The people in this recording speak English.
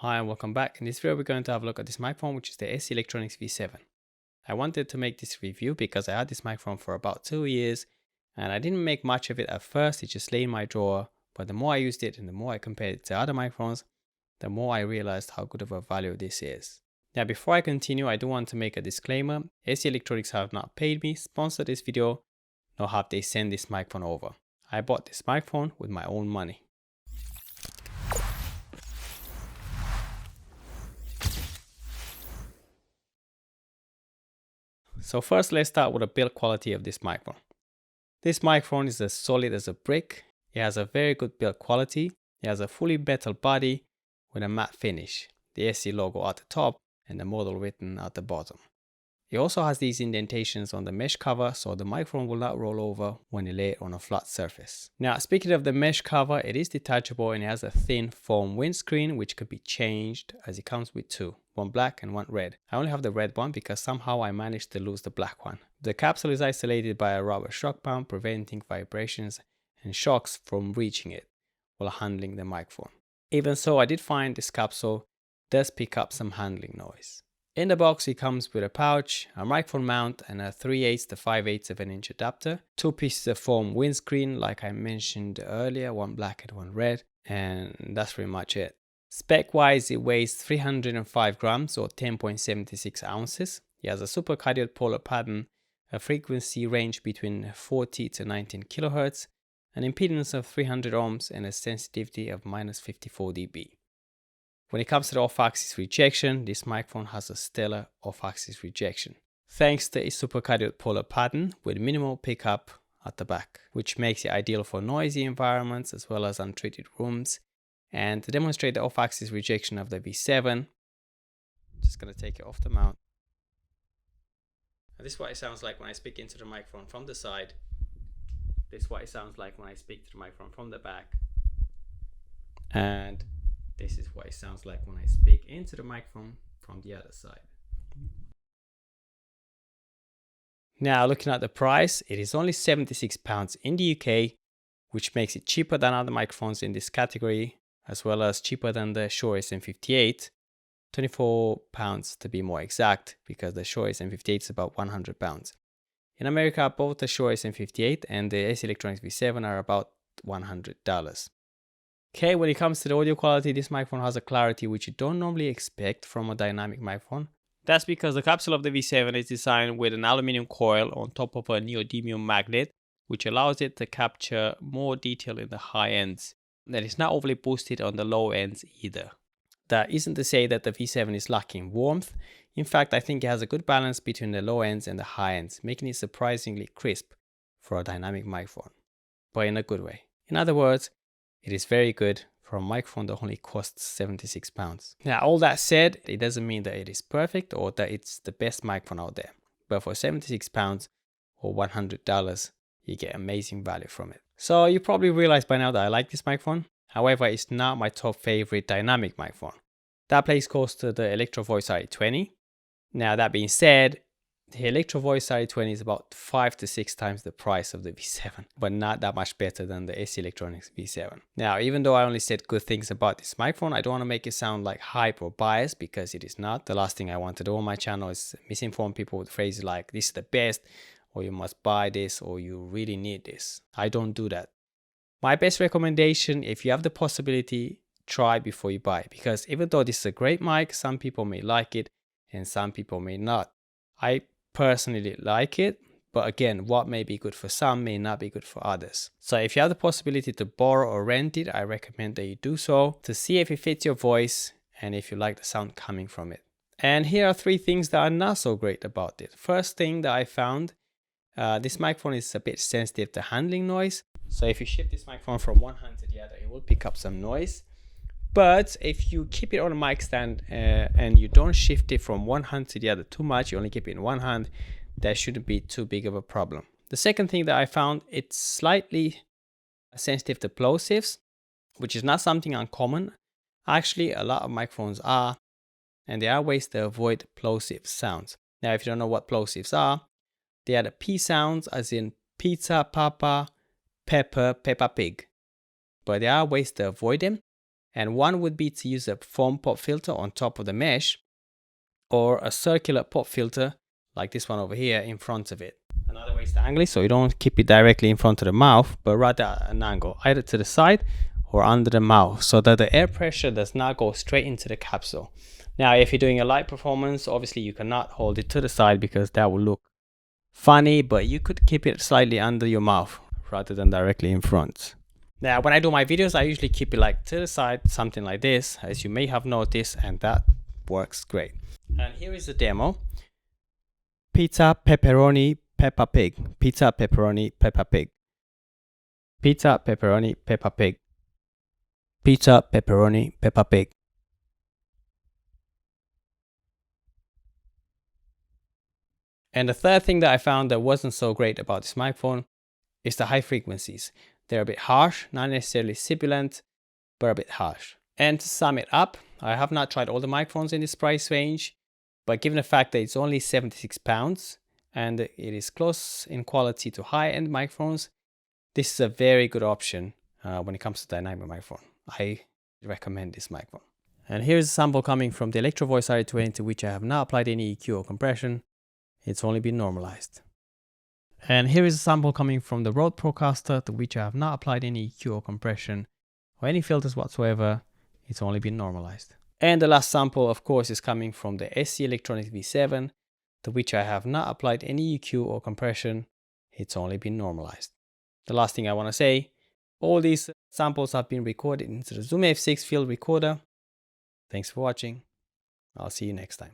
Hi and welcome back. In this video we're going to have a look at this microphone, which is the SE Electronics V7. I wanted to make this review because I had this microphone for about 2 years and I didn't make much of it at first. It just lay in my drawer, but the more I used it and the more I compared it to other microphones, the more I realized how good of a value this is. Now before I continue, I do want to make a disclaimer. SE Electronics have not paid me, sponsored this video, nor have they sent this microphone over. I bought this microphone with my own money. So first let's start with the build quality of this microphone. This microphone is as solid as a brick. It has a very good build quality. It has a fully metal body with a matte finish, the SE logo at the top and the model written at the bottom. It also has these indentations on the mesh cover so the microphone will not roll over when you lay it on a flat surface. Now speaking of the mesh cover, it is detachable and it has a thin foam windscreen which could be changed as it comes with two, one black and one red. I only have the red one because somehow I managed to lose the black one. The capsule is isolated by a rubber shock pump preventing vibrations and shocks from reaching it while handling the microphone. Even so, I did find this capsule does pick up some handling noise. In the box it comes with a pouch, a microphone mount and a 3/8 to 5/8 of an inch adapter, two pieces of foam windscreen like I mentioned earlier, one black and one red, and that's pretty much it. Spec wise it weighs 305 grams or 10.76 ounces. It has a supercardioid polar pattern, a frequency range between 40 to 19 kHz, an impedance of 300 ohms and a sensitivity of -54 dB. When it comes to the off-axis rejection, this microphone has a stellar off-axis rejection, thanks to its supercardioid polar pattern with minimal pickup at the back, which makes it ideal for noisy environments as well as untreated rooms. And to demonstrate the off-axis rejection of the V7, I'm just going to take it off the mount. And this is what it sounds like when I speak into the microphone from the side. This is what it sounds like when I speak to the microphone from the back. And this is what it sounds like when I speak into the microphone from the other side. Now looking at the price, it is only £76 in the UK, which makes it cheaper than other microphones in this category, as well as cheaper than the Shure SM58, £24 to be more exact, because the Shure SM58 is about £100. In America, both the Shure SM58 and the SE Electronics V7 are about $100. Okay, when it comes to the audio quality, this microphone has a clarity which you don't normally expect from a dynamic microphone. That's because the capsule of the V7 is designed with an aluminum coil on top of a neodymium magnet, which allows it to capture more detail in the high ends. That is not overly boosted on the low ends either. That isn't to say that the V7 is lacking warmth. In fact, I think it has a good balance between the low ends and the high ends, making it surprisingly crisp for a dynamic microphone, but in a good way. In other words, it is very good for a microphone that only costs £76. Now, all that said, it doesn't mean that it is perfect or that it's the best microphone out there. But for £76 or $100, you get amazing value from it. So you probably realized by now that I like this microphone. However, it's not my top favorite dynamic microphone. That plays close to the Electro Voice RE20. Now, that being said, the Electro Voice RE20 is about 5 to 6 times the price of the V7, but not that much better than the SE Electronics V7. Now, even though I only said good things about this microphone, I don't want to make it sound like hype or biased because it is not. The last thing I want to do on my channel is misinform people with phrases like this is the best, or you must buy this, or you really need this. I don't do that. My best recommendation, if you have the possibility, try before you buy, because even though this is a great mic, some people may like it and some people may not. I personally like it, but again, what may be good for some may not be good for others. So if you have the possibility to borrow or rent it, I recommend that you do so to see if it fits your voice and if you like the sound coming from it. And here are 3 things that are not so great about it. First thing that I found, this microphone is a bit sensitive to handling noise. So if you shift this microphone from one hand to the other, it will pick up some noise. But if you keep it on a mic stand and you don't shift it from one hand to the other too much, you only keep it in one hand, that shouldn't be too big of a problem. The second thing that I found, it's slightly sensitive to plosives, which is not something uncommon. Actually, a lot of microphones are, and there are ways to avoid plosive sounds. Now, if you don't know what plosives are, they are the P sounds as in pizza, papa, pepper, Peppa Pig. But there are ways to avoid them. And one would be to use a foam pop filter on top of the mesh, or a circular pop filter like this one over here in front of it. Another way is to angle it, so you don't keep it directly in front of the mouth, but rather at an angle, either to the side or under the mouth, so that the air pressure does not go straight into the capsule. Now, if you're doing a light performance, obviously you cannot hold it to the side because that will look funny, but you could keep it slightly under your mouth rather than directly in front. Now, when I do my videos, I usually keep it like to the side, something like this, as you may have noticed, and that works great. And here is the demo. Pizza, pepperoni, Peppa Pig. Pizza, pepperoni, Peppa Pig. Pizza, pepperoni, Peppa Pig. Pizza, pepperoni, Peppa Pig. And the third thing that I found that wasn't so great about this microphone is the high frequencies. They're a bit harsh, not necessarily sibilant, but a bit harsh. And to sum it up, I have not tried all the microphones in this price range, but given the fact that it's only £76 and it is close in quality to high-end microphones, this is a very good option when it comes to dynamic microphone. I recommend this microphone. And here's a sample coming from the Electro Voice RE20, to which I have not applied any EQ or compression. It's only been normalized. And here is a sample coming from the Rode Procaster, to which I have not applied any EQ or compression or any filters whatsoever. It's only been normalized. And the last sample, of course, is coming from the SC Electronics V7, to which I have not applied any EQ or compression. It's only been normalized. The last thing I want to say, all these samples have been recorded into the Zoom F6 field recorder. Thanks for watching. I'll see you next time.